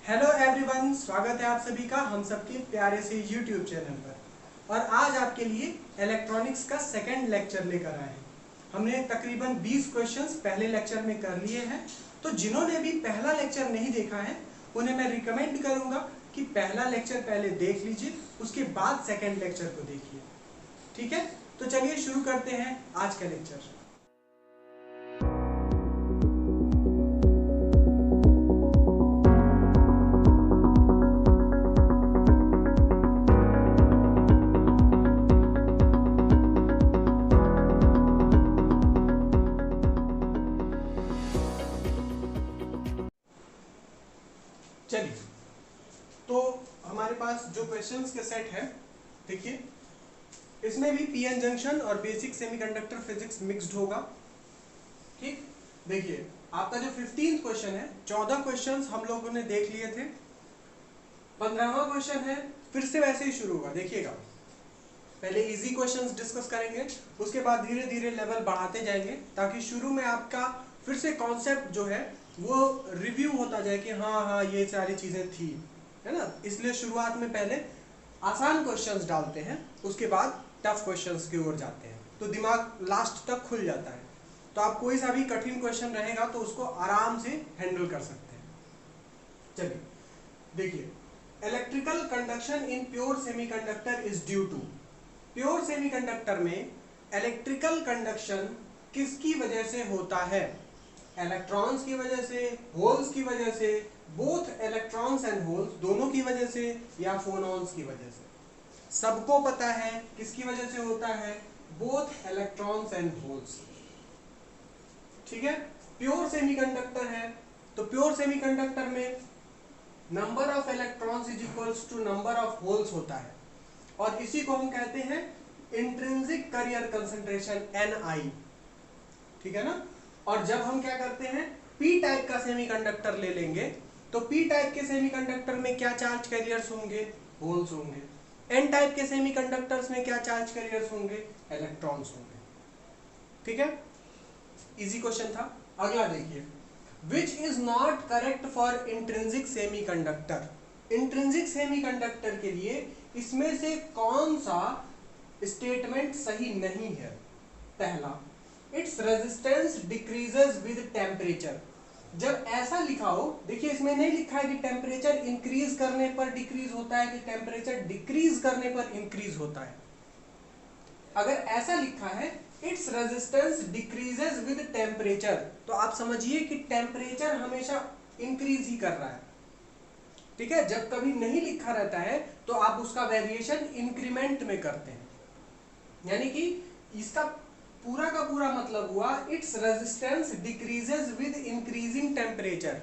Hello everyone, स्वागत है आप सभी का हम सबके प्यारे से यूट्यूब चैनल पर। और आज आपके लिए इलेक्ट्रॉनिक्स का सेकंड लेक्चर लेकर आए हैं। हमने तकरीबन 20 क्वेश्चंस पहले लेक्चर में कर लिए हैं, तो जिन्होंने भी पहला लेक्चर नहीं देखा है उन्हें मैं रिकमेंड करूंगा कि पहला लेक्चर पहले देख लीजिए, उसके बाद सेकेंड लेक्चर को देखिए। ठीक है, तो चलिए शुरू करते हैं आज का लेक्चर। चलिए, तो हमारे पास जो क्वेश्चंस के सेट है, देखिए इसमें भी पीएन जंक्शन और बेसिक सेमीकंडक्टर फिजिक्स मिक्स्ड होगा। ठीक, देखिए आपका जो 15th क्वेश्चन है, 14 क्वेश्चंस हम लोगों ने देख लिए थे, 15वां क्वेश्चन है फिर से वैसे ही शुरू होगा। देखिएगा, पहले इजी क्वेश्चंस डिस्कस करेंगे, उसके बाद धीरे धीरे लेवल बढ़ाते जाएंगे, ताकि शुरू में आपका फिर से कॉन्सेप्ट जो है वो रिव्यू होता जाए कि हाँ हाँ ये सारी चीजें थी, है ना। इसलिए शुरुआत में पहले आसान क्वेश्चंस डालते हैं, उसके बाद टफ क्वेश्चंस की ओर जाते हैं, तो दिमाग लास्ट तक खुल जाता है। तो आप कोई सा भी कठिन क्वेश्चन रहेगा तो उसको आराम से हैंडल कर सकते हैं। चलिए देखिए, electrical conduction in pure semiconductor is due to. Pure semiconductor में इलेक्ट्रिकल कंडक्शन किसकी वजह से होता है? इलेक्ट्रॉन्स की वजह से, होल्स की वजह से, बोथ इलेक्ट्रॉन्स एंड होल्स दोनों की वजह से, या फोनॉन्स की वजह से? सबको पता है किसकी वजह से होता है, बोथ इलेक्ट्रॉन्स एंड होल्स। ठीक है, प्योर सेमीकंडक्टर है तो प्योर सेमीकंडक्टर में number of electrons is equals to number of holes होता है, और इसी को हम कहते हैं इंट्रिंसिक कैरियर कंसंट्रेशन Ni। ठीक है ना। और जब हम क्या करते हैं, पी टाइप का सेमीकंडक्टर ले लेंगे, तो पी टाइप के सेमीकंडक्टर में क्या चार्ज कैरियर्स होंगे, होल्स होंगे। एन टाइप के सेमीकंडक्टर्स में क्या चार्ज कैरियर्स होंगे, इलेक्ट्रॉन्स होंगे। ठीक है, इजी क्वेश्चन था। अगला देखिए, which is not correct for intrinsic semiconductor. Intrinsic semiconductor के लिए इसमें से कौन सा स्टेटमेंट सही नहीं है? पहला, its resistance decreases with temperature. जब ऐसा लिखा हो, देखिए इसमें नहीं लिखा है कि टेम्परेचर इंक्रीज करने पर डिक्रीज होता है कि टेम्परेचर डिक्रीज करने पर इंक्रीज होता है। अगर ऐसा लिखा है its resistance decreases with temperature, तो आप समझिए कि टेम्परेचर हमेशा इंक्रीज ही कर रहा है। ठीक है, जब कभी नहीं लिखा रहता है तो आप उसका वेरिएशन इंक्रीमेंट में करते हैं, यानी कि इसका पूरा का पूरा मतलब हुआ its resistance decreases with increasing temperature.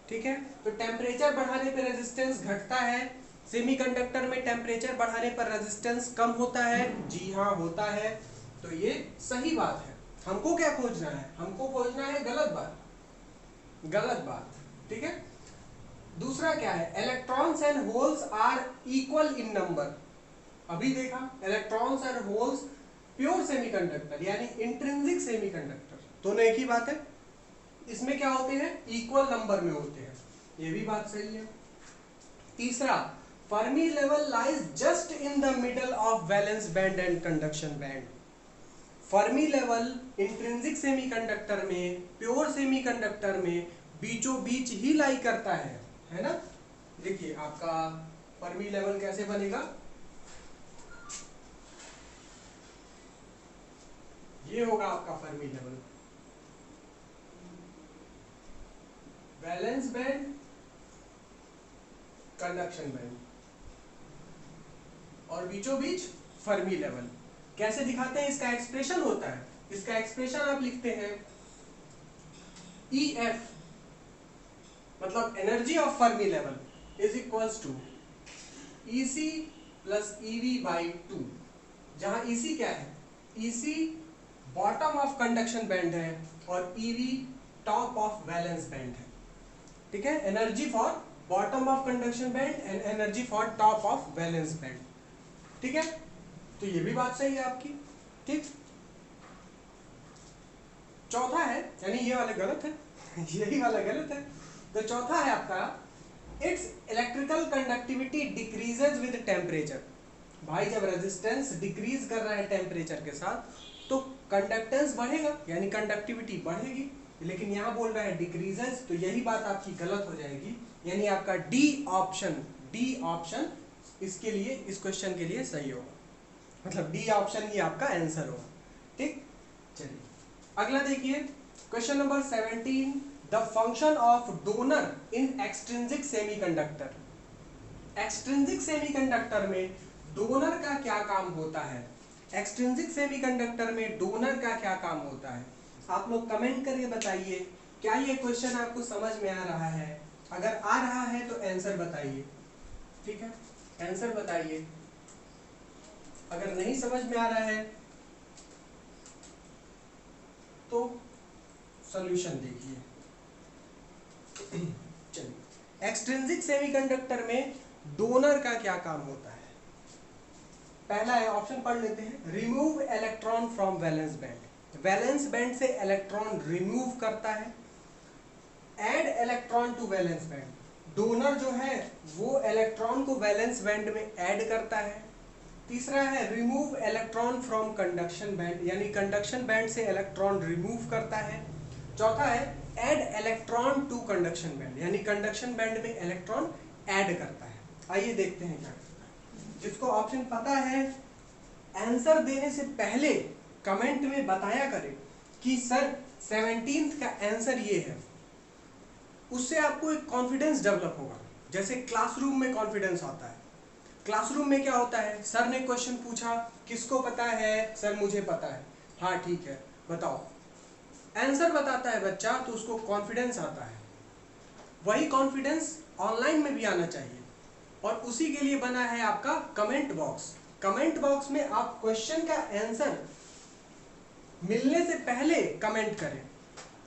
ठीक है, तो टेम्परेचर बढ़ाने पर रेजिस्टेंस घटता है, सेमीकंडक्टर में टेम्परेचर बढ़ाने पर रेजिस्टेंस कम होता है। जी हाँ, होता है, तो ये सही बात है। हमको क्या खोजना है, हमको खोजना है गलत बात, गलत बात। ठीक है, दूसरा क्या है, electrons and holes are equal in number. अभी देखा, इलेक्ट्रॉन्स और होल्स प्योर सेमीकंडक्टर यानी इंट्रिंसिक सेमीकंडक्टर दोनों एक ही बात है, इसमें क्या होते हैं, इक्वल नंबर में होते हैं, ये भी बात सही है। तीसरा, Fermi level lies just in the middle of valence band and conduction band. Fermi level intrinsic semiconductor में, प्योर सेमीकंडक्टर में बीचों बीच ही लाई करता है ना। देखिए आपका फर्मी लेवल कैसे बनेगा, ये होगा आपका Fermi level, valence band, conduction band, और बीचों बीच फर्मी लेवल। कैसे दिखाते हैं, इसका एक्सप्रेशन होता है, इसका एक्सप्रेशन आप लिखते हैं EF, मतलब energy of Fermi level is equals to EC plus EV by 2, जहां EC क्या है, EC bottom of conduction band है और EV top of valence band है। ठीक है, energy for bottom of conduction band and energy for top of valence band. ठीक है, तो ये भी बात सही है आपकी। ठीक, चौथा है, यानी ये वाला गलत है यही वाला गलत है। तो चौथा है आपका it's electrical conductivity decreases with temperature. भाई जब रेजिस्टेंस डिक्रीज कर रहा है टेम्परेचर के साथ तो कंडक्टेंस बढ़ेगा यानी कंडक्टिविटी बढ़ेगी, लेकिन यहाँ बोल रहा है डिक्रीजेज, तो यही बात आपकी गलत हो जाएगी, यानी आपका डी ऑप्शन इसके लिए, इस क्वेश्चन के लिए सही होगा, मतलब डी ऑप्शन ही आपका आंसर होगा। ठीक, चलिए अगला देखिए question number 17, the function of donor in extrinsic semiconductor. Extrinsic semiconductor में डोनर का क्या काम होता है? एक्सट्रिंसिक सेमीकंडक्टर में डोनर का क्या काम होता है? आप लोग कमेंट करके बताइए, क्या ये क्वेश्चन आपको समझ में आ रहा है? अगर आ रहा है तो आंसर बताइए, ठीक है, आंसर बताइए। अगर नहीं समझ में आ रहा है तो सॉल्यूशन देखिए। चलिए, एक्सट्रिंसिक सेमीकंडक्टर में डोनर का क्या काम होता है? पहला है, ऑप्शन पढ़ लेते हैं, remove electron from valence band. Valence band से इलेक्ट्रॉन रिमूव करता है। Add electron to valence band, donor जो है वो इलेक्ट्रॉन को वैलेंस बैंड में ऐड करता है। तीसरा है, remove electron from conduction band, यानी कंडक्शन बैंड से इलेक्ट्रॉन रिमूव करता है। चौथा है, add electron to conduction band, यानी कंडक्शन बैंड में इलेक्ट्रॉन ऐड करता है। आइए देखते हैं क्या करता है। जिसको ऑप्शन पता है आंसर देने से पहले कमेंट में बताया करें कि सर 17th का आंसर ये है, उससे आपको एक कॉन्फिडेंस डेवलप होगा। जैसे क्लासरूम में कॉन्फिडेंस आता है, क्लासरूम में क्या होता है, सर ने क्वेश्चन पूछा, किसको पता है? सर मुझे पता है। हाँ ठीक है, बताओ। आंसर बताता है बच्चा तो उसको कॉन्फिडेंस आता है। वही कॉन्फिडेंस ऑनलाइन में भी आना चाहिए, और उसी के लिए बना है आपका कमेंट बॉक्स। कमेंट बॉक्स में आप क्वेश्चन का आंसर मिलने से पहले कमेंट करें,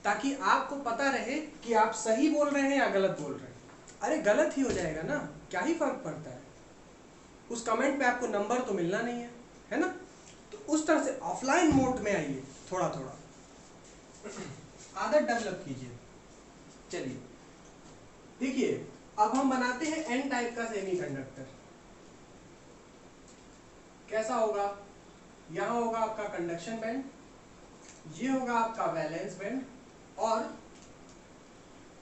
ताकि आपको पता रहे कि आप सही बोल रहे हैं या गलत बोल रहे हैं। अरे गलत ही हो जाएगा ना, क्या ही फर्क पड़ता है, उस कमेंट पे आपको नंबर तो मिलना नहीं है, है ना? तो उस तरह से ऑफलाइन मोड में आइए, थोड़ा थोड़ा आदत डेवलप कीजिए। चलिए देखिए, अब हम बनाते हैं एन टाइप का सेमीकंडक्टर। कैसा होगा? यहां होगा आपका कंडक्शन बैंड, ये होगा आपका वैलेंस बैंड, और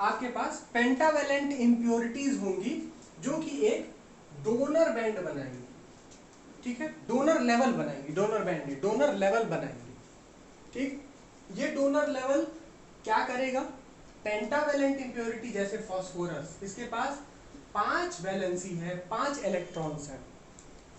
आपके पास पेंटावैलेंट इंप्योरिटीज होंगी जो कि एक डोनर बैंड बनाएंगे। ठीक है, डोनर लेवल बनाएंगे, डोनर बैंड नहीं, डोनर लेवल बनाएंगे। ठीक, ये डोनर लेवल क्या करेगा? पेंटावैलेंट इंप्योरिटी जैसे फास्फोरस, इसके पास 5 वैलेंसी है, 5 इलेक्ट्रॉन्स हैं,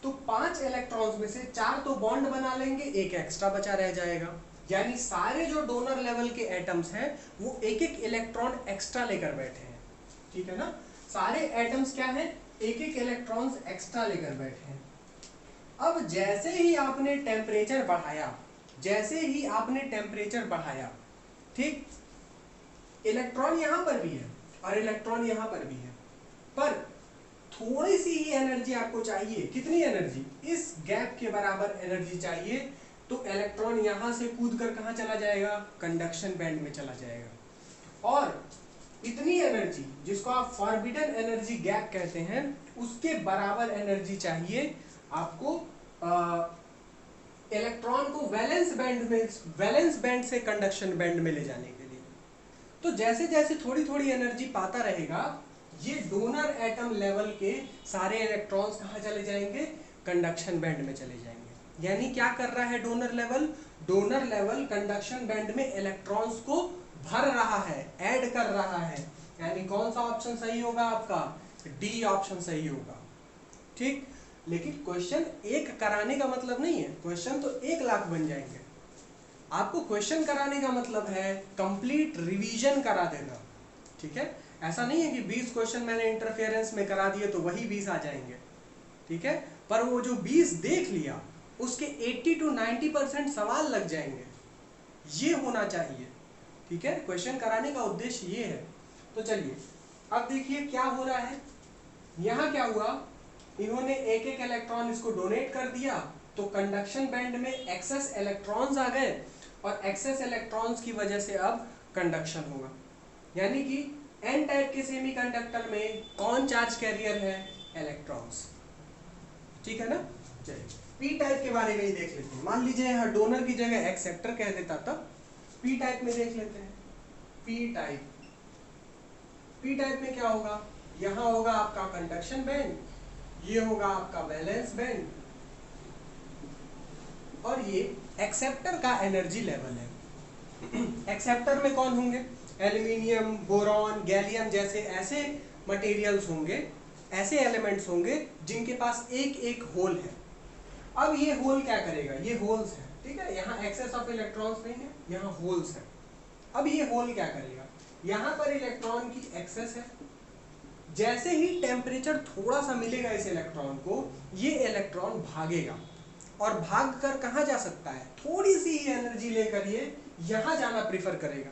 तो 5 इलेक्ट्रॉन्स में से 4 तो बॉन्ड बना लेंगे, एक एक्स्ट्रा बचा रह जाएगा। यानी सारे जो डोनर लेवल के एटम्स हैं वो एक एक इलेक्ट्रॉन एक्स्ट्रा लेकर बैठे हैं। ठीक है ना, सारे एटम्स क्या हैं? एक एक इलेक्ट्रॉन्स एक्स्ट्रा लेकर बैठे हैं। अब जैसे ही आपने टेम्परेचर बढ़ाया, जैसे ही आपने टेम्परेचर बढ़ाया, ठीक, इलेक्ट्रॉन यहां पर भी है और इलेक्ट्रॉन यहां पर भी है, पर थोड़ी सी ही एनर्जी आपको चाहिए। कितनी एनर्जी? इस गैप के बराबर एनर्जी चाहिए, तो इलेक्ट्रॉन यहां से कूद कर कहां चला जाएगा? कंडक्शन बैंड में चला जाएगा। और इतनी एनर्जी, जिसको आप फॉरबिडन एनर्जी गैप कहते हैं, उसके बराबर एनर्जी चाहिए आपको इलेक्ट्रॉन को वैलेंस बैंड में, वैलेंस बैंड से कंडक्शन बैंड में ले जाने के लिए। तो जैसे जैसे थोड़ी थोड़ी एनर्जी पाता रहेगा, ये डोनर एटम लेवल के सारे इलेक्ट्रॉन्स कहां चले जाएंगे? कंडक्शन बैंड में चले जाएंगे। यानी क्या कर रहा है donor level? Donor level conduction band में इलेक्ट्रॉन्स को भर रहा है, ऐड कर रहा है। यानी कौन सा ऑप्शन सही होगा आपका? डी ऑप्शन सही होगा। ठीक, लेकिन क्वेश्चन एक कराने का मतलब नहीं है, क्वेश्चन तो 1 लाख बन जाएंगे। आपको क्वेश्चन कराने का मतलब है कंप्लीट रिवीजन करा देना। ठीक है, ऐसा नहीं है कि 20 क्वेश्चन मैंने इंटरफेरेंस में करा दिए तो वही 20 आ जाएंगे। ठीक है, पर वो जो 20 देख लिया उसके 80 to 90% सवाल लग जाएंगे, ये होना चाहिए। ठीक है, क्वेश्चन कराने का उद्देश्य ये है। तो चलिए अब देखिए क्या हो रहा है। यहां क्या हुआ, इन्होंने एक एक इलेक्ट्रॉन इसको डोनेट कर दिया, तो कंडक्शन बैंड में एक्सेस इलेक्ट्रॉन्स आ गए, और एक्सेस इलेक्ट्रॉन्स की वजह से अब कंडक्शन होगा। यानी कि एन टाइप के सेमीकंडक्टर में कौन चार्ज कैरियर है? इलेक्ट्रॉन्स। ठीक है ना? चलिए पी टाइप के बारे में ही देख लेते हैं। मान लीजिए यहाँ डोनर की जगह एक्सेप्टर कह देता, तब पी टाइप में देख लेते हैं। पी टाइप में क्या होगा? यहाँ होगा आपका कंडक्शन बैंड, ये होगा आपका वैलेंस बैंड, और ये एक्सेप्टर का एनर्जी लेवल है। एक्सेप्टर में कौन होंगे? एल्यूमिनियम, बोरॉन, गैलियम जैसे ऐसे मटेरियल्स होंगे, ऐसे एलिमेंट्स होंगे जिनके पास एक एक होल है। अब ये होल क्या करेगा? ये होल्स है, ठीक है, यहाँ एक्सेस ऑफ इलेक्ट्रॉन्स नहीं है, यहाँ होल्स है। अब ये होल क्या करेगा? यहाँ पर इलेक्ट्रॉन की एक्सेस है, जैसे ही टेम्परेचर थोड़ा सा मिलेगा इस इलेक्ट्रॉन को, ये इलेक्ट्रॉन भागेगा, और भाग कर कहाँ जा सकता है? थोड़ी सी ही एनर्जी लेकर ये यहाँ जाना प्रीफर करेगा।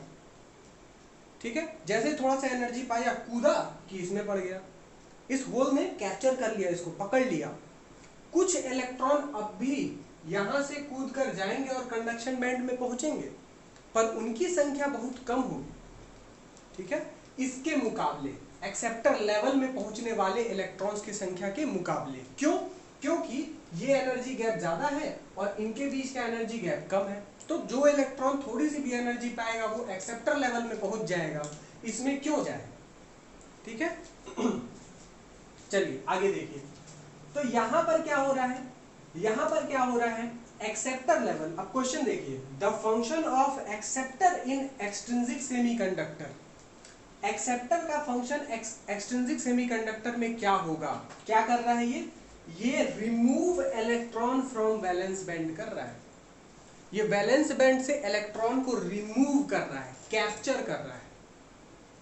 ठीक है, जैसे थोड़ा सा एनर्जी पाया, कूदा कि इसमें पड़ गया, इस होल ने कैप्चर कर लिया, इसको पकड़ लिया। कुछ इलेक्ट्रॉन अब भी यहां से कूद कर जाएंगे और कंडक्शन बैंड में पहुंचेंगे, पर उनकी संख्या बहुत कम होगी। ठीक है, इसके मुकाबले एक्सेप्टर लेवल में पहुंचने वाले इलेक्ट्रॉन्स की संख्या के मुकाबले। क्यों? क्योंकि ये एनर्जी गैप ज्यादा है और इनके बीच का एनर्जी गैप कम है। तो जो इलेक्ट्रॉन थोड़ी सी भी एनर्जी पाएगा वो एक्सेप्टर लेवल में पहुंच जाएगा, इसमें क्यों जाएगा? ठीक है, चलिए आगे देखिए। तो यहां पर क्या हो रहा है? यहां पर क्या हो रहा है? Acceptor level. अब क्वेश्चन देखिए, the function of acceptor in extrinsic semiconductor. Acceptor का फंक्शन एक्सट्रिंसिक सेमीकंडक्टर में क्या होगा? क्या कर रहा है ये remove electron from valence band कर रहा है। ये वैलेंस बैंड से इलेक्ट्रॉन को रिमूव कर रहा है, कैप्चर कर रहा है।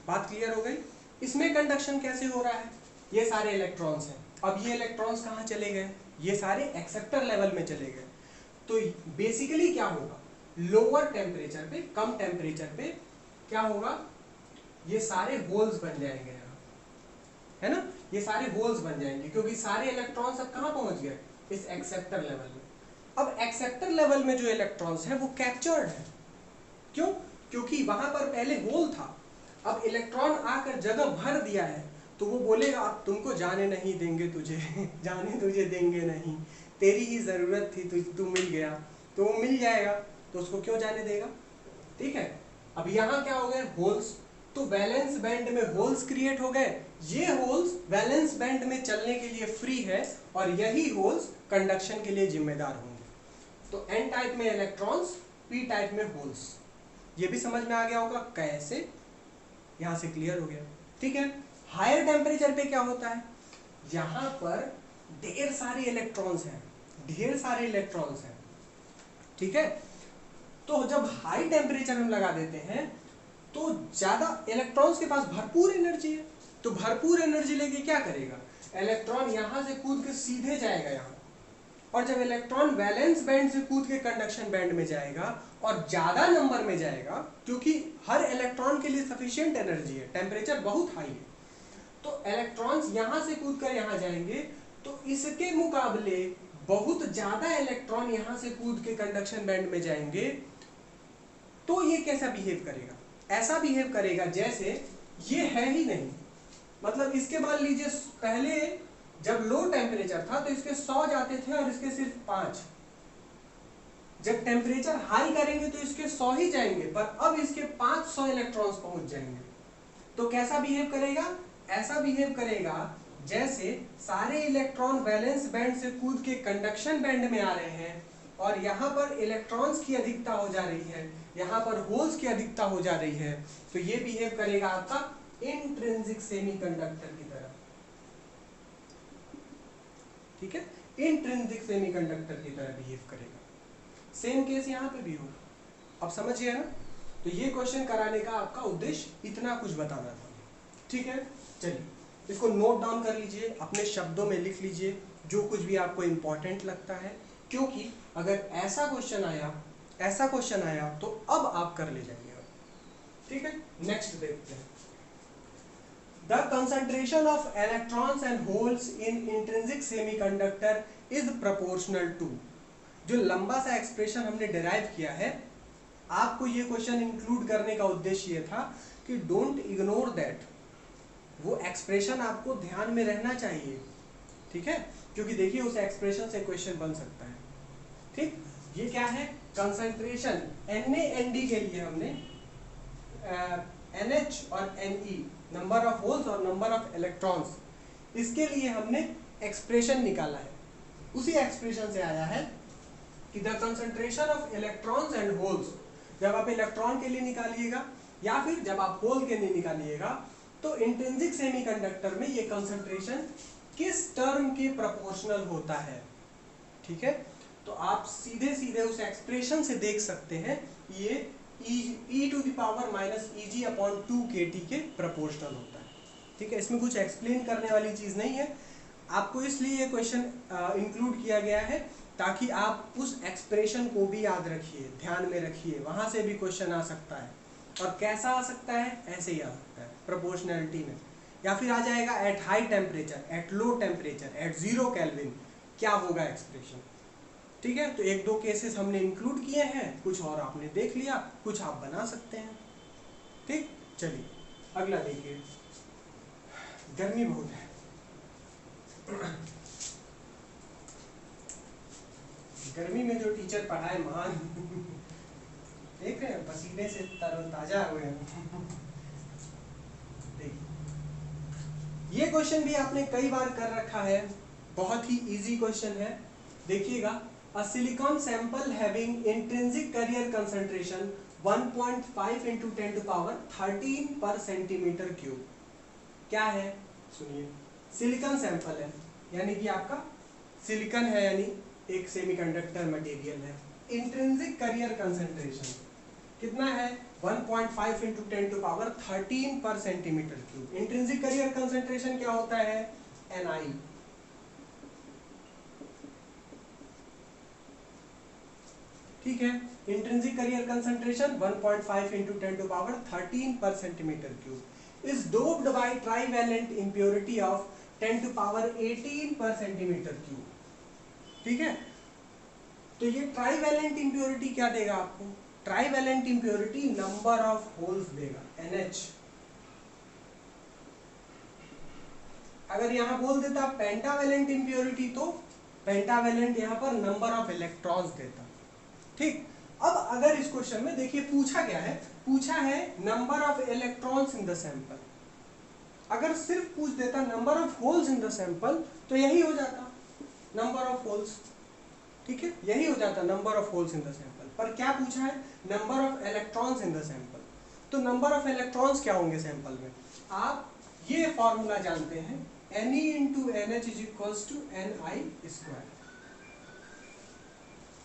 बात क्लियर हो गई? इसमें कंडक्शन कैसे हो रहा है? ये सारे इलेक्ट्रॉन्स हैं, अब ये इलेक्ट्रॉन्स कहाँ चले गए? ये सारे एक्सेप्टर लेवल में चले गए। तो बेसिकली क्या होगा? लोअर टेम्परेचर पे, कम टेम्परेचर पे क्या होगा? ये सारे होल्स बन जाएंगे यहाँ, है ना? ये सारे होल्स बन जाएंगे, क्योंकि सारे इलेक्ट्रॉन्स अब कहाँ पहुंच गए? इस एक्सेप्टर लेवल में। अब एक्सेप्टर लेवल में जो इलेक्ट्रॉन्स हैं वो कैप्चर्ड है। क्यों? क्योंकि वहां पर पहले होल था, अब इलेक्ट्रॉन आकर जगह भर दिया है, तो वो बोलेगा अब तुमको जाने नहीं देंगे, तुझे जाने तुझे देंगे नहीं, तेरी ही जरूरत थी, तू मिल गया, तो वो मिल जाएगा, तो उसको क्यों जाने देगा? ठीक है, अब यहाँ क्या हो गए? होल्स। तो वैलेंस बैंड में होल्स क्रिएट हो गए। ये होल्स वैलेंस बैंड में चलने के लिए फ्री है, और यही होल्स कंडक्शन के लिए जिम्मेदार होंगे। तो एन टाइप में इलेक्ट्रॉन्स, पी टाइप में होल्स। ये भी समझ में आ गया होगा कैसे? यहां से क्लियर हो गया। ठीक है, हायर टेम्परेचर पे क्या होता है? यहां पर ढेर सारे इलेक्ट्रॉन्स हैं, ढेर सारे इलेक्ट्रॉन्स हैं। ठीक है, तो जब हाई टेम्परेचर हम लगा देते हैं तो ज्यादा इलेक्ट्रॉन्स के पास भरपूर एनर्जी है, तो भरपूर एनर्जी लेके क्या करेगा? इलेक्ट्रॉन यहां से कूद के सीधे जाएगा यहाँ, और जब इलेक्ट्रॉन वैलेंस बैंड से कूद के कंडक्शन बैंड में जाएगा और ज्यादा नंबर में जाएगा, क्योंकि हर इलेक्ट्रॉन के लिए सफिशिएंट एनर्जी है, टेम्परेचर बहुत हाई है, तो इलेक्ट्रॉन्स यहां से कूद कर यहां जाएंगे, तो इसके मुकाबले बहुत ज्यादा इलेक्ट्रॉन यहां से कूद के कंडक्शन बैंड में जाएंगे। तो ये कैसा बिहेव करेगा? ऐसा बिहेव करेगा जैसे ये है ही नहीं। मतलब इसके मान लीजिए पहले जब लो टेम्परेचर था तो इसके 100 जाते थे और इसके सिर्फ 5। जब टेम्परेचर हाई करेंगे तो इसके 100 ही जाएंगे, पर अब इसके 500 इलेक्ट्रॉन्स पहुंच जाएंगे। तो कैसा बिहेव करेगा? ऐसा बिहेव करेगा जैसे सारे इलेक्ट्रॉन वैलेंस बैंड से कूद के कंडक्शन बैंड में आ रहे हैं, और यहाँ पर इलेक्ट्रॉन्स की अधिकता हो जा रही है, यहाँ पर होल्स की अधिकता हो जा रही है। तो ये बिहेव करेगा आपका इंट्रिंसिक सेमीकंडक्टर की तरह। ठीक है, इंट्रिंसिक सेमीकंडक्टर की तरह बिहेव करेगा। सेम केस यहाँ पे भी होगा। अब समझिए ना? तो ये क्वेश्चन कराने का आपका उद्देश्य इतना कुछ बताना था। ठीक है, चलिए इसको नोट डाउन कर लीजिए, अपने शब्दों में लिख लीजिए जो कुछ भी आपको इंपॉर्टेंट लगता है, क्योंकि अगर ऐसा क्वेश्चन आया तो अब आप कर ले जाइएगा। ठीक है, नेक्स्ट देखते हैं। The concentration of electrons and holes in intrinsic semiconductor is proportional to. जो लंबा सा एक्सप्रेशन हमने डिराइव किया है, आपको ये क्वेश्चन इंक्लूड करने का उद्देश्य ये था कि डोंट इग्नोर दैट, वो एक्सप्रेशन आपको ध्यान में रहना चाहिए, ठीक है, क्योंकि देखिए उस एक्सप्रेशन से क्वेश्चन बन सकता है। ठीक, ये क्या है, कंसंट्रेशन Na-Nd के लिए हमने NH और Ne, नंबर ऑफ होल्स और नंबर ऑफ इलेक्ट्रॉन्स, इसके लिए हमने एक्सप्रेशन निकाला है। उसी एक्सप्रेशन से आया है कि the concentration of electrons and holes, जब आप इलेक्ट्रॉन के लिए निकालिएगा या फिर जब आप होल के लिए निकालिएगा, तो इंट्रिंसिक सेमीकंडक्टर में ये कंसंट्रेशन किस टर्म के प्रोपोर्शनल होता है। ठीक है, तो आप सीधे सीधे उस एक्सप्रेशन से देख सकते हैं ये e to the power minus eg upon 2 kT के प्रोपोर्शनल होता है। ठीक है, इसमें कुछ एक्सप्लेन करने वाली चीज नहीं है, आपको इसलिए ये क्वेश्चन इंक्लूड किया गया है ताकि आप उस एक्सप्रेशन को भी याद रखिए, ध्यान में रखिए, वहां से भी क्वेश्चन आ सकता है। और कैसा आ सकता है, ऐसे ही आ सकता है प्रोपोर्शनैलिटी में, या फिर आ जाएगा at high temperature, at low temperature, at 0 kelvin, क्या होगा एक्सप्रेशन। ठीक है, तो एक दो केसेस हमने इंक्लूड किए हैं, कुछ और आपने देख लिया, कुछ आप बना सकते हैं। ठीक, चलिए अगला देखिए, गर्मी बहुत है गर्मी में जो टीचर पढ़ाए महान देख रहे हैं, पसीने से तरोताजा हुए हैं। देखिए ये क्वेश्चन भी आपने कई बार कर रखा है, बहुत ही इजी क्वेश्चन है। देखिएगा, a silicon sample having intrinsic carrier concentration 1.5 into 10 to power 13 per centimetre cube. क्या है, सुनिए, सिलिकॉन सैंपल है, यानी कि आपका सिलिकॉन है, यानी एक सेमीकंडक्टर मटेरियल है। इंट्रिंसिक कैरियर कंसंट्रेशन कितना है, 1.5 into 10 to power 13 per centimetre cube. Intrinsic carrier concentration क्या होता है, Ni। ठीक है, intrinsic carrier concentration 1.5 into 10 to power 13 per centimetre cube is doped by trivalent impurity of 10 to power 18 पर centimetre cube. ठीक है, तो ये ट्राइवेलेंट इंप्योरिटी क्या देगा आपको, trivalent impurity number of holes देगा, NH। अगर यहां बोल देता पेंटावेलेंट इंप्योरिटी, तो पेंटावेलेंट यहां पर नंबर ऑफ इलेक्ट्रॉन्स देता। ठीक, अब अगर इस क्वेश्चन में देखिए पूछा क्या है, पूछा है number of electrons in the sample. अगर सिर्फ पूछ देता number of holes in the sample, तो यही हो जाता नंबर ऑफ होल्स। ठीक है, यही हो जाता number of holes in the sample, पर क्या पूछा है, number of electrons in the sample. तो नंबर ऑफ इलेक्ट्रॉन्स क्या होंगे सैंपल में, आप ये फॉर्मूला जानते हैं, Ne into NH is equals to Ni square।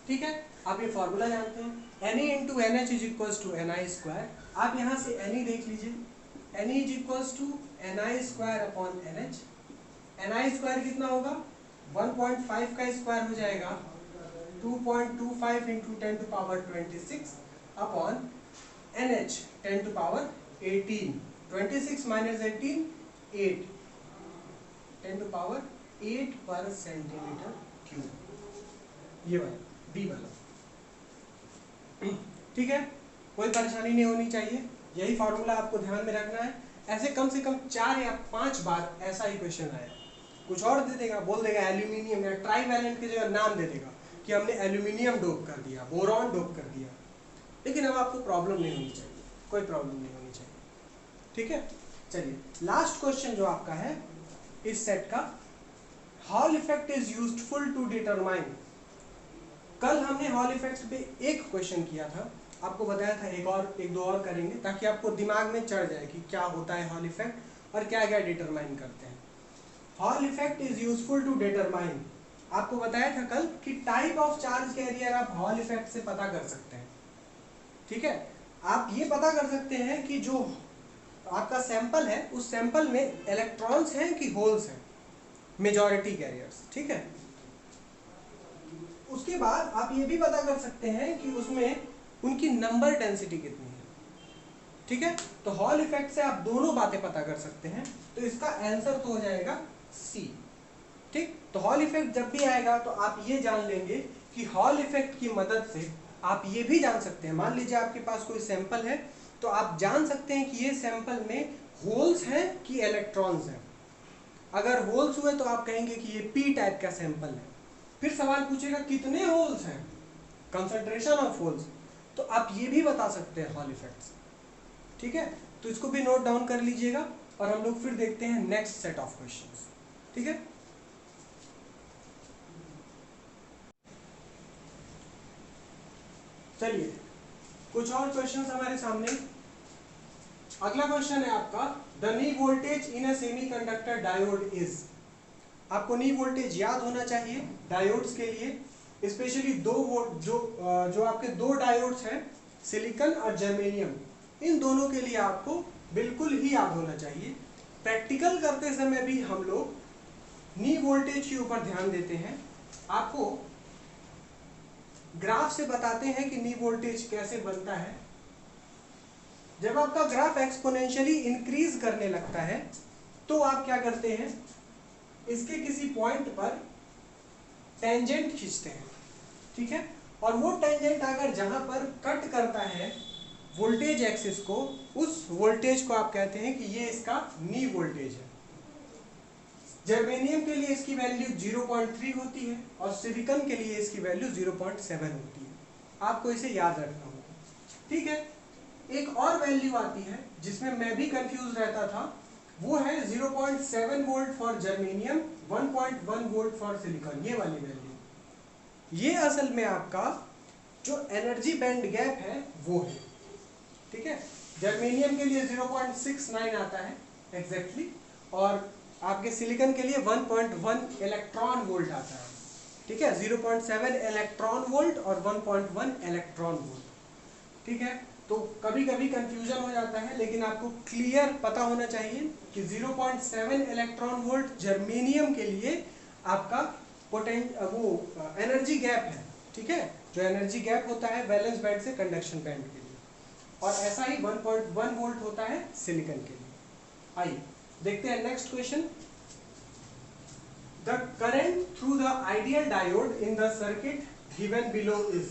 ठीक है, आप ये फॉर्मूला जानते हैं, Ne into NH is equals to Ni square। आप यहाँ से Ne देख लीजिए, Ne is equals to Ni square upon NH। Ni square कितना होगा, 1.5 का स्क्वायर हो जाएगा 2.25 into 10 to power 26 upon NH 10 to power 18। 26 minus 18 8, 10 to power 8 पर सेंटीमीटर क्यूब। ये वाला डी वाला। ठीक है, कोई परेशानी नहीं होनी चाहिए, यही फॉर्मूला आपको ध्यान में रखना है। ऐसे कम से कम 4 या 5 बार ऐसा ही क्वेश्चन आया, कुछ और दे देगा, बोल देगा एल्यूमिनियम या ट्राइवेलेंट की जगह नाम दे देगा कि हमने एल्यूमिनियम डोप कर दिया, बोरॉन डोप कर दिया, लेकिन अब आपको प्रॉब्लम नहीं होनी चाहिए, कोई प्रॉब्लम नहीं होनी चाहिए। ठीक है, चलिए लास्ट क्वेश्चन जो आपका है इस सेट का, Hall effect is useful to determine. कल हमने हॉल इफेक्ट पे एक क्वेश्चन किया था, आपको बताया था एक दो और करेंगे ताकि आपको दिमाग में चढ़ जाए कि क्या होता है हॉल इफेक्ट और क्या क्या डिटरमाइन करते हैं। Hall effect is useful to determine, आपको बताया था कल कि टाइप ऑफ चार्ज कैरियर आप हॉल इफेक्ट से पता कर सकते हैं। ठीक है, आप ये पता कर सकते हैं कि जो आपका सैंपल है उस सैंपल में इलेक्ट्रॉन्स हैं कि होल्स हैं, मेजॉरिटी कैरियर्स। ठीक है, उसके बाद आप ये भी पता कर सकते हैं कि उसमें उनकी नंबर डेंसिटी कितनी है। ठीक है, तो हॉल इफेक्ट से आप दोनों बातें पता कर सकते हैं, तो इसका आंसर तो हो जाएगा सी। ठीक, तो हॉल इफेक्ट जब भी आएगा तो आप ये जान लेंगे कि हॉल इफेक्ट की मदद से आप ये भी जान सकते हैं, मान लीजिए आपके पास कोई सैंपल है तो आप जान सकते हैं कि ये सैंपल में होल्स हैं कि इलेक्ट्रॉन्स हैं। अगर होल्स हुए तो आप कहेंगे कि ये पी टाइप का सैंपल है। फिर सवाल पूछेगा कितने होल्स हैं, कंसंट्रेशन ऑफ होल्स, तो आप ये भी बता सकते हैं हॉल इफेक्ट्स। ठीक है, तो इसको भी नोट डाउन कर लीजिएगा और हम लोग फिर देखते हैं नेक्स्ट सेट ऑफ क्वेश्चंस। ठीक है, चलिए कुछ और क्वेश्चंस हमारे सामने। अगला क्वेश्चन है आपका, the knee voltage in a semiconductor diode is. आपको नी वोल्टेज याद होना चाहिए डायोड्स के लिए, स्पेशली जो आपके दो डायोड्स हैं, सिलिकॉन और जर्मेनियम, इन दोनों के लिए आपको बिल्कुल ही याद होना चाहिए। प्रैक्टिकल करते समय भी हम लोग नी वोल्टेज के ऊपर ध्यान देते हैं। आपको ग्राफ से बताते हैं कि नी वोल्टेज कैसे बनता है। जब आपका ग्राफ एक्सपोनेंशियली इंक्रीज करने लगता है तो आप क्या करते हैं, इसके किसी पॉइंट पर टेंजेंट खींचते हैं। ठीक है, और वो टेंजेंट अगर जहां पर कट करता है वोल्टेज एक्सिस को, उस वोल्टेज को आप कहते हैं कि ये इसका नी वोल्टेज है। जर्मेनियम के लिए इसकी वैल्यू 0.3 होती है और सिलिकॉन के लिए इसकी वैल्यू 0.7 होती है। आपको इसे याद रखना होगा। ठीक है, एक और वैल्यू आती है जिसमें मैं भी कंफ्यूज रहता था, वो है 0.7 volt for germanium, 1.1 volt for silicon. ये वाली वैल्यू, ये असल में आपका जो एनर्जी बैंड गैप है वो है। ठीक है, जर्मेनियम के लिए 0.69 आता है एग्जैक्टली, और आपके सिलिकॉन के लिए 1.1 इलेक्ट्रॉन वोल्ट आता है। ठीक है, 0.7 इलेक्ट्रॉन वोल्ट और 1.1 इलेक्ट्रॉन वोल्ट। ठीक है, तो कभी कभी कंफ्यूजन हो जाता है, लेकिन आपको क्लियर पता होना चाहिए कि 0.7 इलेक्ट्रॉन वोल्ट जर्मेनियम के लिए आपका एनर्जी गैप है। ठीक है, जो एनर्जी गैप होता है वैलेंस बैंड से कंडक्शन बैंड के लिए, और ऐसा ही 1.1 वोल्ट होता है सिलिकॉन के लिए। आइए देखते हैं next question. The current through the ideal diode in the circuit given below is.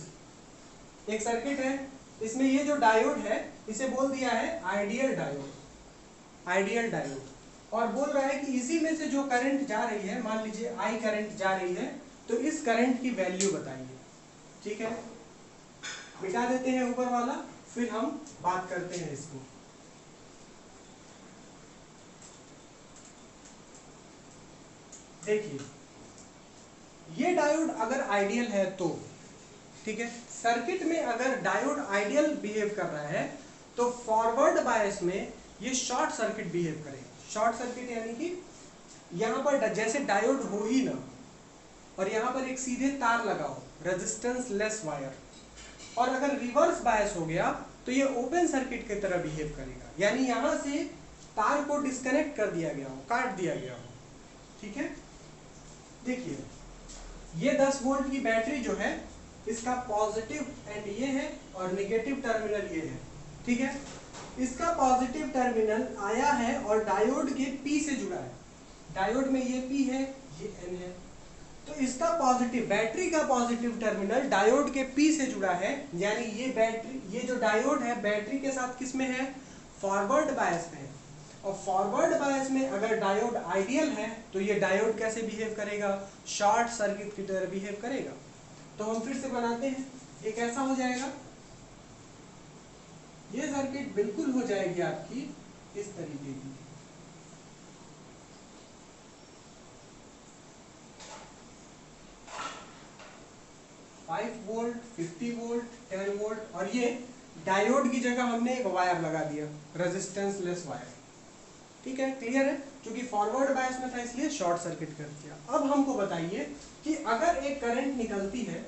एक सर्किट है, इसमें ये जो डायोड है इसे बोल दिया है आइडियल डायोड। आइडियल डायोड, और बोल रहा है कि इसी में से जो करंट जा रही है, मान लीजिए आई करंट जा रही है, तो इस करंट की वैल्यू बताइए। ठीक है, मिटा देते हैं ऊपर वाला, फिर हम बात करते हैं इसको। देखिए, ये डायोड अगर आइडियल है तो, ठीक है, सर्किट में अगर डायोड आइडियल बिहेव कर रहा है तो फॉरवर्ड बायस में ये शॉर्ट सर्किट बिहेव करेगा। शॉर्ट सर्किट यानी कि यहाँ पर जैसे डायोड हो ही ना, और यहाँ पर एक सीधे तार लगा हो, रेजिस्टेंस लेस वायर, और अगर रिवर्स बायस हो गया तो ये ओपन सर्किट की तरह बिहेव करेगा, यानी यहाँ से तार को डिस्कनेक्ट कर दिया गया हो, काट दिया गया हो। ठीक है, देखिए ये 10 वोल्ट की बैटरी जो है, इसका पॉजिटिव एंड ये है और नेगेटिव टर्मिनल ये है। ठीक है, इसका पॉजिटिव टर्मिनल आया है और डायोड के पी से जुड़ा है। डायोड में ये पी है, ये एन है, तो इसका पॉजिटिव, बैटरी का पॉजिटिव टर्मिनल डायोड के पी से जुड़ा है, यानी ये बैटरी, ये जो डायोड है बैटरी के साथ किस में है, फॉरवर्ड बायस में है। और फॉरवर्ड बायस में अगर डायोड आइडियल है तो ये डायोड कैसे बिहेव करेगा, शॉर्ट सर्किट की तरह बिहेव करेगा। तो हम फिर से बनाते हैं, ये कैसा हो जाएगा, ये सर्किट बिल्कुल हो जाएगी आपकी इस तरीके की। फाइव वोल्ट, 50 वोल्ट, 10 वोल्ट, और ये डायोड की जगह हमने एक वायर लगा दिया, रेजिस्टेंस लेस वायर। ठीक है, क्लियर है, क्योंकि फॉरवर्ड बायस में था इसलिए शॉर्ट सर्किट कर दिया। अब हमको बताइए कि अगर एक करंट निकलती है,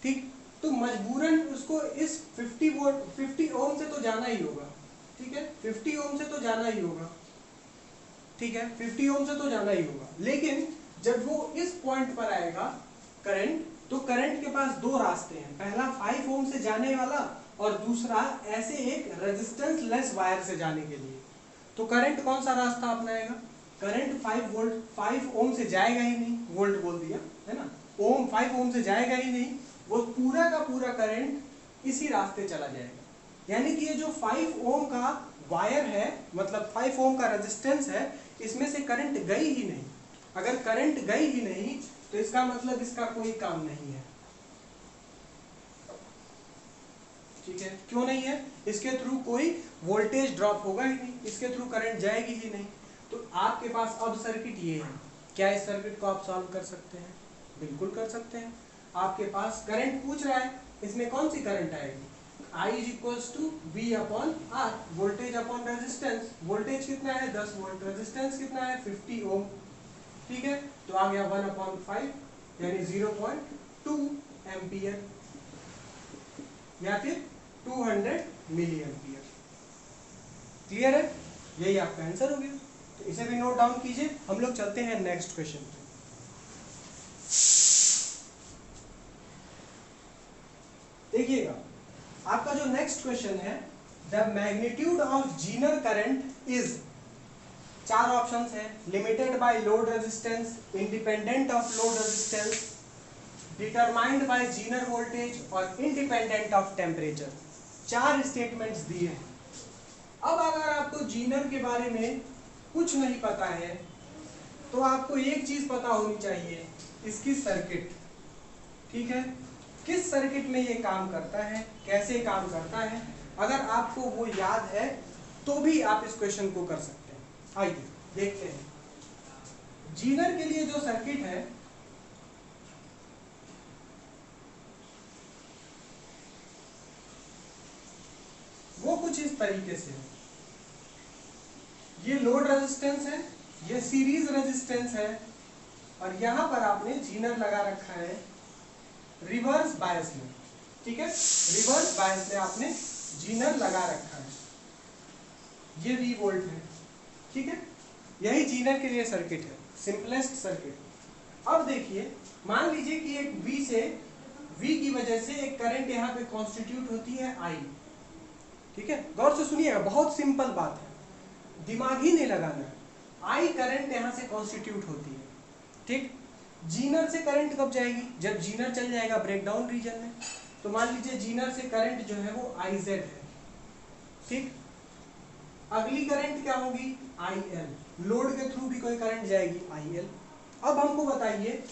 ठीक, तो मजबूरन उसको इस 50 ओम से तो जाना ही होगा। ठीक है, 50 ओम से तो जाना ही होगा। ठीक है, 50 ओम से तो जाना ही होगा, लेकिन जब वो इस पॉइंट पर आएगा करंट, तो करंट के पास दो रास्ते हैं, पहला 5 ओम से जाने वाला और दूसरा ऐसे एक रेजिस्टेंस लेस वायर से जाने के लिए। तो करंट कौन सा रास्ता अपनाएगा, करंट 5 ओम से जाएगा ही नहीं, वोल्ट बोल दिया है ना, 5 ओम से जाएगा ही नहीं, वो पूरा का पूरा करंट इसी रास्ते चला जाएगा। यानी कि ये जो 5 ओम का वायर है, मतलब 5 ओम का रेजिस्टेंस है, इसमें से करंट गई ही नहीं। अगर करंट गई ही नहीं तो इसका मतलब इसका कोई काम नहीं है। ठीक है, क्यों नहीं है? इसके थ्रू कोई वोल्टेज ड्रॉप होगा ही नहीं, इसके थ्रू करंट जाएगी ही नहीं। तो आपके पास अब सर्किट ये है। क्या इस सर्किट को आप सॉल्व कर सकते हैं? बिल्कुल कर सकते हैं। आपके पास करंट पूछ रहा है, इसमें कौन सी करंट आएगी? I is equals to V upon R, voltage upon resistance. Voltage कितना है? 10 वोल्ट। रेजिस्टेंस कितना है? 50 ओम। ठीक है, तो आ गया 1/5 यानी 0.2 एम्पियर या फिर 200 मिली एम्पियर। क्लियर है? यही आपका आंसर हो गया। तो इसे भी नोट डाउन कीजिए। हम लोग चलते हैं नेक्स्ट क्वेश्चन पे। देखिएगा, आपका जो नेक्स्ट क्वेश्चन है, the magnitude of Zener current is, 4 options है, limited by load resistance, independent of load resistance, determined by Zener voltage और इंडिपेंडेंट ऑफ टेम्परेचर। 4 स्टेटमेंट्स दिए हैं। अब अगर आपको जीनर के बारे में कुछ नहीं पता है तो आपको एक चीज पता होनी चाहिए, इसकी सर्किट। ठीक है, किस सर्किट में ये काम करता है, कैसे काम करता है, अगर आपको वो याद है तो भी आप इस क्वेश्चन को कर सकते हैं। आइए देखते हैं। जीनर के लिए जो सर्किट है वो कुछ इस तरीके से है। ये लोड रेजिस्टेंस है, ये सीरीज रेजिस्टेंस है, और यहां पर आपने जीनर लगा रखा है रिवर्स बायस में। ठीक है, रिवर्स बायस में आपने जीनर लगा रखा है। ये V वोल्ट है। ठीक है, यही जीनर के लिए सर्किट है, सिंपलेस्ट सर्किट। अब देखिए, मान लीजिए कि एक V की वजह से एक करंट यहाँ पे कॉन्स्टिट्यूट होती है I। ठीक है, गौर से सुनिएगा, बहुत सिंपल बात है, दिमाग ही नहीं लगाना है। I करंट यहाँ से कॉन्स्टिट्यूट होती है। ठीक, जीनर से करंट कब जाएगी? जब जीनर चल जाएगा ब्रेकडाउन रीजन में। तो मान लीजिए जीनर से करंट जो है वो IZ है। ठीक, अगली करंट क्या होगी? IL। लोड के थ्रू भी कोई करंट जाएगी, IL। अब हमको बताइए,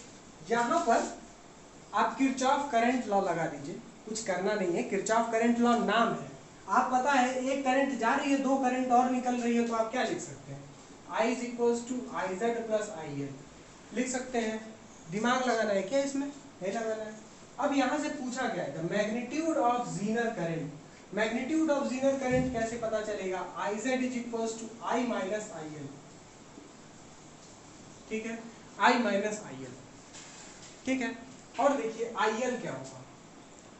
यहां पर आप किरचॉफ करंट लॉ लगा दीजिए। कुछ करना नहीं है, किरचॉफ करंट लॉ नाम है। आप पता है एक करंट जा रही है, 2 करंट और निकल रही है, तो आप क्या लिख सकते हैं? I is equals to IZ plus IL लिख सकते हैं। दिमाग लगाना है क्या इसमें? नहीं लगाना है। अब यहां से पूछा गया है the magnitude of Zener current. Magnitude of Zener current कैसे पता चलेगा? IZ is equals to I minus IL। ठीक है, I माइनस IL। ठीक है, और देखिए IL क्या होगा?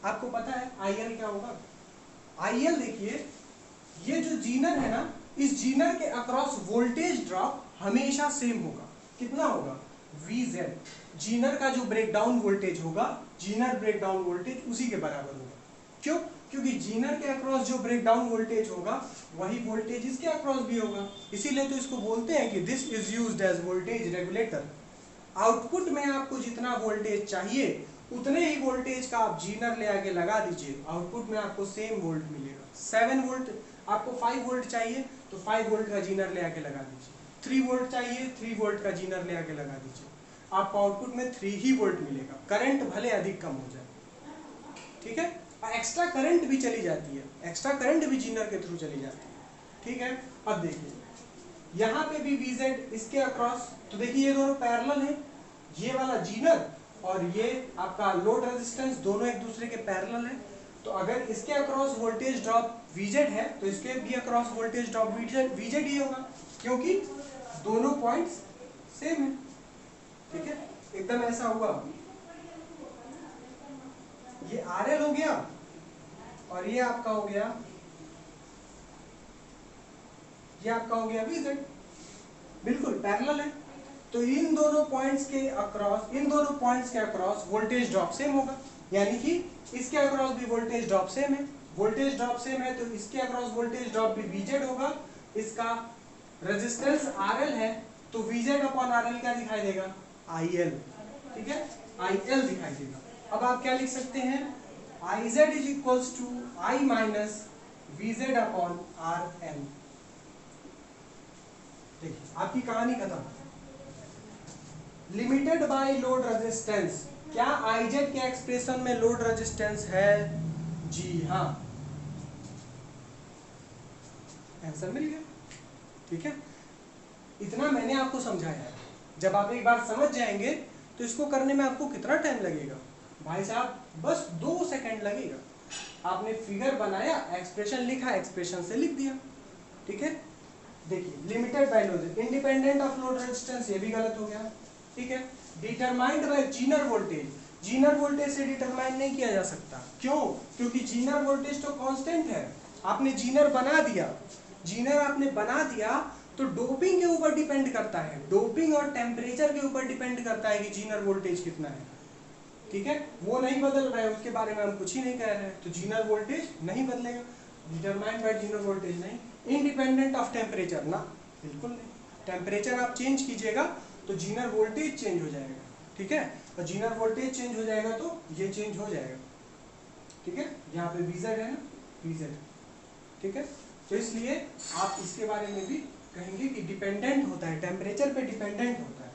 आपको पता है IL क्या होगा? IL देखिए, ये जो जीनर है ना, इस जीनर के अक्रॉस वोल्टेज ड्रॉप हमेशा सेम होगा। कितना होगा? VZ। जीनर का जो ब्रेकडाउन वोल्टेज होगा, जीनर ब्रेकडाउन वोल्टेज उसी के बराबर होगा। क्यों? क्योंकि जीनर के अक्रॉस जो ब्रेकडाउन वोल्टेज होगा वही वोल्टेज इसके अक्रॉस भी होगा। इसीलिए तो इसको बोलते हैं कि this is used as voltage regulator. Output में आपको जितना वोल्टेज चाहिए उतने ही वोल्टेज का आप जीनर ले आके लगा दीजिए, आउटपुट में आपको सेम वोल्ट मिलेगा। 7 वोल्ट आपको 5 वोल्ट चाहिए तो 5 वोल्ट का जीनर ले आके लगा दीजिए। 3 वोल्ट चाहिए, 3 वोल्ट का जीनर ले आके लगा दीजिए, आपको आउटपुट में 3 ही वोल्ट मिलेगा। करंट भले अधिक कम हो जाए। ठीक है, और एक्स्ट्रा करंट भी चली जाती है, एक्स्ट्रा करंट भी जीनर के थ्रू चली जाती है। ठीक है, अब देखिए यहाँ पे भी VZ इसके अक्रॉस, तो देखिए ये दोनों पैरेलल हैं, ये वाला जीनर और ये आपका लोड रेजिस्टेंस दोनों एक दूसरे के पैरेलल हैं। तो अगर इसके अक्रॉस वोल्टेज ड्रॉप VZ है तो इसके भी अक्रॉस वोल्टेज ड्रॉप VZ ही होगा, क्योंकि दोनों पॉइंट्स सेम है। ठीक है, एकदम ऐसा हुआ। ये RL हो गया और ये आपका हो गया, ये आपका हो गया VZ, बिल्कुल पैरेलल है। तो इन दोनों पॉइंट्स के अक्रॉस वोल्टेज ड्रॉप सेम होगा, यानी कि इसके अक्रॉस भी वोल्टेज ड्रॉप सेम है। वोल्टेज ड्रॉप सेम है तो इसके अक्रॉस वोल्टेज ड्रॉप भी VZ होगा। इसका रेजिस्टेंस RL है तो VZ अपॉन RL क्या दिखाई देगा? IL। ठीक है, IL दिखाई देगा। अब आप क्या लिख सकते हैं? IZ is equals to I minus VZ upon RL। देखिए आपकी कहानी खत्म। लिमिटेड बाय लोड रेजिस्टेंस, क्या आईजेड के एक्सप्रेशन में लोड रेजिस्टेंस है? जी हाँ, आंसर मिल गया। ठीक है, इतना मैंने आपको समझाया है। जब आप एक बार समझ जाएंगे तो इसको करने में आपको कितना टाइम लगेगा भाई साहब? बस 2 सेकंड लगेगा। आपने फिगर बनाया, एक्सप्रेशन लिखा, एक्सप्रेशन से लिख दिया। ठीक है, देखिए limited by load, independent of load resistance, ये भी गलत हो गया। ठीक है, determined by Zener voltage, Zener voltage से डिटरमाइन नहीं किया जा सकता। क्यों? क्योंकि जीनर वोल्टेज तो कांस्टेंट है। आपने जीनर बना दिया, जीनर आपने बना दिया तो डोपिंग के ऊपर डिपेंड करता है, डोपिंग और टेम्परेचर के ऊपर डिपेंड करता है कि जीनर वोल्टेज कितना है। ठीक है, वो नहीं बदल रहा है, उसके बारे में हम कुछ ही नहीं कह रहे हैं, तो जीनर वोल्टेज नहीं बदलेगा। डिटरमाइंड बाय जीनर वोल्टेज नहीं, इंडिपेंडेंट ऑफ टेम्परेचर ना, बिल्कुल नहीं। टेम्परेचर आप चेंज कीजिएगा तो जीनर वोल्टेज चेंज हो जाएगा। ठीक है, और जीनर वोल्टेज चेंज हो जाएगा तो ये चेंज हो जाएगा। ठीक है, यहाँ पे VZ है ना, VZ। ठीक है, तो इसलिए आप इसके बारे में भी कहेंगे कि डिपेंडेंट होता है, टेम्परेचर पे डिपेंडेंट होता है।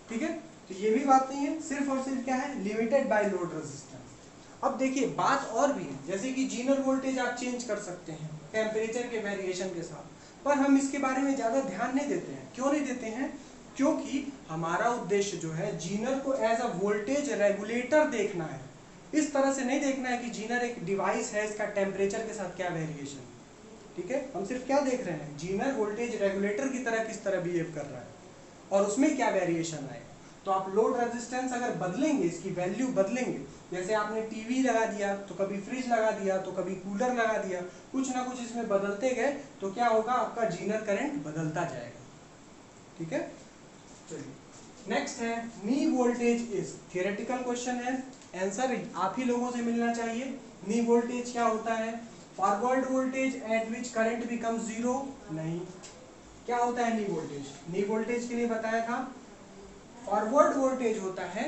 ठीक है, तो ये भी बात नहीं है, सिर्फ और सिर्फ क्या है, लिमिटेड बाय लोड रेजिस्टेंस। अब देखिए बात और भी है, जैसे कि जीनर वोल्टेज आप चेंज कर सकते हैं टेम्परेचर के वेरिएशन के साथ, पर हम इसके बारे में ज्यादा ध्यान नहीं देते हैं। क्यों नहीं देते हैं? क्योंकि हमारा उद्देश्य जो है जीनर को एज अ वोल्टेज रेगुलेटर देखना है। इस तरह से नहीं देखना है कि जीनर एक डिवाइस है, इसका टेम्परेचर के साथ क्या वेरिएशन। ठीक है, हम सिर्फ क्या देख रहे हैं, जीनर वोल्टेज रेगुलेटर की तरह किस तरह बिहेव कर रहा है और उसमें क्या वेरिएशन आएगा। तो आप लोड रेजिस्टेंस अगर बदलेंगे, इसकी वैल्यू बदलेंगे, जैसे आपने टीवी लगा दिया तो कभी फ्रिज लगा दिया तो कभी कूलर लगा दिया, कुछ ना कुछ इसमें बदलते गए तो क्या होगा, आपका जीनर करंट बदलता जाएगा। ठीक है, चलिए नेक्स्ट है, नी वोल्टेज इज, थियोरेटिकल क्वेश्चन है, आंसर आप ही लोगों से मिलना चाहिए। नी वोल्टेज क्या होता है? Forward voltage at which current become zero, नहीं। क्या होता है नी वोल्टेज? नी वोल्टेज के लिए बताया था, फॉरवर्ड वोल्टेज होता है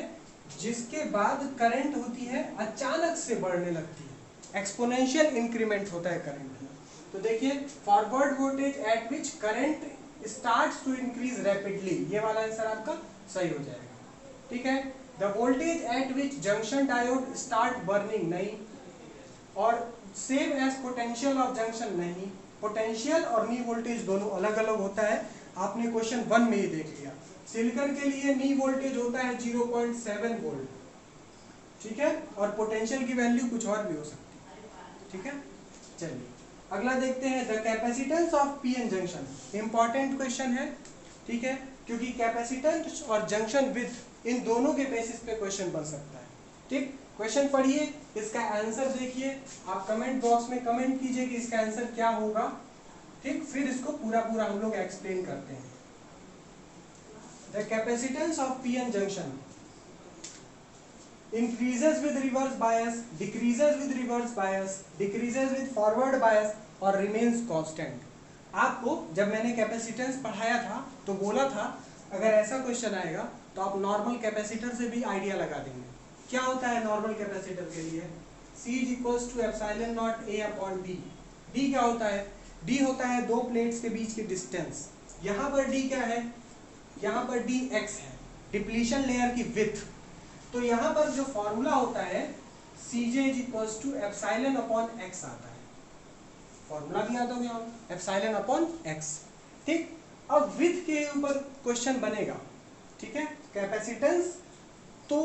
जिसके बाद करंट होती है अचानक से बढ़ने लगती है, एक्सपोनेंशियल इंक्रीमेंट होता है करंट में। तो देखिए forward voltage at which current starts to increase rapidly, ये वाला आंसर आपका सही हो जाएगा। ठीक है, the voltage at which junction diode start burning, नहीं। और same as potential of junction, नहीं। पोटेंशियल और नी वोल्टेज दोनों अलग अलग होता है, आपने क्वेश्चन 1 में ही देख लिया। सिलिकॉन के लिए नी वोल्टेज होता है 0.7 वोल्ट। ठीक है, और पोटेंशियल की वैल्यू कुछ और भी हो सकती है। ठीक है, चलिए अगला देखते हैं, the capacitance of PN junction, important question है। ठीक है, क्योंकि कैपेसिटेंस और जंक्शन विथ इन दोनों के बेसिस पे क्वेश्चन बन सकता है। ठीक, क्वेश्चन पढ़िए, इसका आंसर देखिए, आप कमेंट बॉक्स में कमेंट कीजिए कि इसका आंसर क्या होगा। ठीक, फिर इसको पूरा पूरा हम लोग एक्सप्लेन करते हैं। The capacitance of PN junction increases with reverse bias, decreases with reverse bias, decreases with forward bias और remains constant। आपको जब मैंने कैपेसिटेंस पढ़ाया था तो बोला था अगर ऐसा क्वेश्चन आएगा तो आप नॉर्मल कैपेसिटर से भी आइडिया लगा देंगे। क्या होता है नॉर्मल कैपेसिटर के लिए? C equals to epsilon not A upon D। D क्या होता है? D होता है दो प्लेट्स के बीच की डिस्टेंस। यहाँ पर D क्या है? यहाँ पर dx है, डिप्लीशन लेयर की विड्थ। तो यहाँ पर जो फॉर्मूला होता है Cj equals to epsilon upon x आता है, फॉर्मूला भी याद हो गया, एप्सिलॉन अपॉन x। ठीक, अब विड्थ के ऊपर क्वेश्चन बनेगा। ठीक है, कैपेसिटेंस तो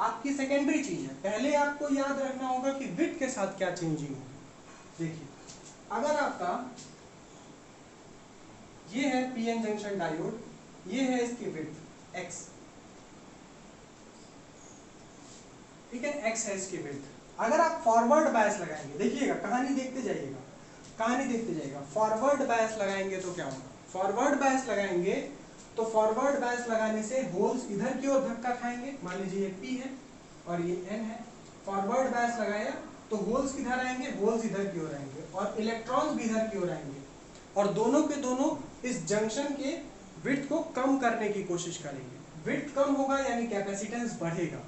आपकी सेकेंडरी चीज है, पहले आपको याद रखना होगा कि विड्थ के साथ क्या चेंजिंग होगी। देखिए अगर आपका ये है पीएन जंक्शन डायोड, ये है इसकी विड्थ x। ठीक है, x है इसकी विड्थ। अगर आप फॉरवर्ड बायस लगाएंगे, देखिएगा कहानी देखते जाइएगा, कहानी देखते जाइएगा, फॉरवर्ड बायस लगाएंगे तो क्या होगा? फॉरवर्ड बायस लगाएंगे तो फॉरवर्ड बायस लगाने से होल्स इधर की ओर धक्का खाएंगे, मान लीजिए ये P है और ये N है। फॉरवर्ड बायस लगाया तो होल्स किधर आएंगे? होल्स इधर की ओर आएंगे और इलेक्ट्रॉन्स भी इधर की ओर आएंगे, और दोनों के दोनों इस जंक्शन के विड्थ को कम करने की कोशिश करेंगे। विड्थ कम होगा यानी कैपेसिटेंस बढ़ेगा।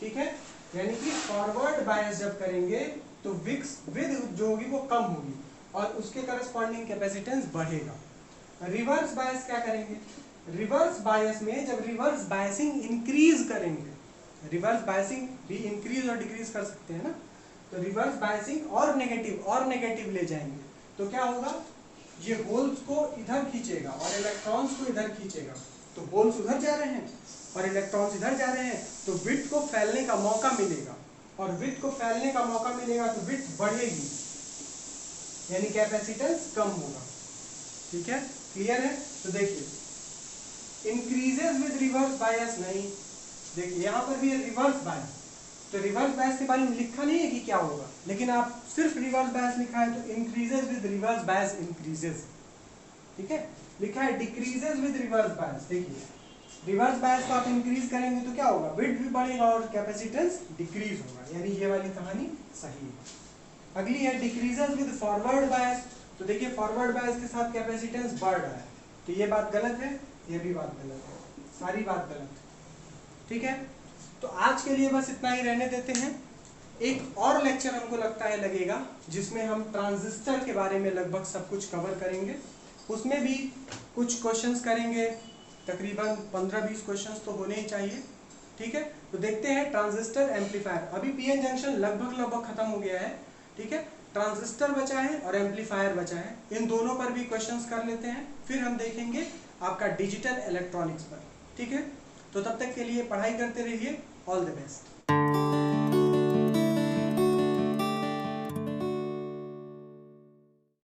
ठीक है, यानी कि फॉरवर्ड बायस जब करेंगे तो विड्थ जो होगी वो कम होगी और उसके करस्पॉन्डिंग कैपेसिटेंस बढ़ेगा। रिवर्स बायस क्या करेंगे, रिवर्स बायस में जब रिवर्स बायसिंग इंक्रीज करेंगे, रिवर्स बायसिंग भी इंक्रीज और डिक्रीज कर सकते हैं ना, तो रिवर्स बायसिंग और नेगेटिव ले जाएंगे तो क्या होगा, ये होल्स को इधर खींचेगा और इलेक्ट्रॉन्स को इधर खींचेगा, तो होल्स उधर जा रहे हैं और इलेक्ट्रॉन्स इधर जा रहे हैं, तो विड्थ को फैलने का मौका मिलेगा, और विड्थ को फैलने का मौका मिलेगा तो विड्थ बढ़ेगी, यानी कैपेसिटेंस कम होगा। ठीक है, क्लियर है। तो देखिए इंक्रीजेस विद रिवर्स बायस नहीं, देखिए यहाँ पर भी है रिवर्स बायस, तो रिवर्स बायस के बारे में लिखा नहीं है कि क्या होगा, लेकिन आप सिर्फ रिवर्स बायस लिखा है तो increases with reverse bias increases, ठीक है। लिखा है डिक्रीजेस विद रिवर्स बायस, देखिए रिवर्स बायस को आप इंक्रीज करेंगे तो क्या होगा, विड्थ भी बढ़ेगा और कैपेसिटेंस डिक्रीज होगा, यानी ये वाली कहानी सही है। अगली है डिक्रीजेस विद फॉरवर्ड बायस, तो देखिए फॉरवर्ड बायस के साथ कैपेसिटेंस बढ़ रहा है, तो ये बात गलत है, ये भी बात गलत है, सारी बात गलत है। ठीक है, तो आज के लिए बस इतना ही रहने देते हैं। एक और लेक्चर हमको लगता है लगेगा जिसमें हम ट्रांजिस्टर के बारे में लगभग सब कुछ कवर करेंगे, उसमें भी कुछ क्वेश्चंस करेंगे, तकरीबन 15-20 क्वेश्चंस तो होने ही चाहिए। ठीक है, तो देखते हैं ट्रांजिस्टर एम्पलीफायर, अभी पीएन जंक्शन लगभग खत्म हो गया है। ठीक है, ट्रांजिस्टर बचा है और एम्पलीफायर बचा है, इन दोनों पर भी क्वेश्चंस कर लेते हैं, फिर हम देखेंगे आपका डिजिटल इलेक्ट्रॉनिक्स पर। ठीक है, तो तब तक के लिए पढ़ाई करते रहिए, ऑल द बेस्ट।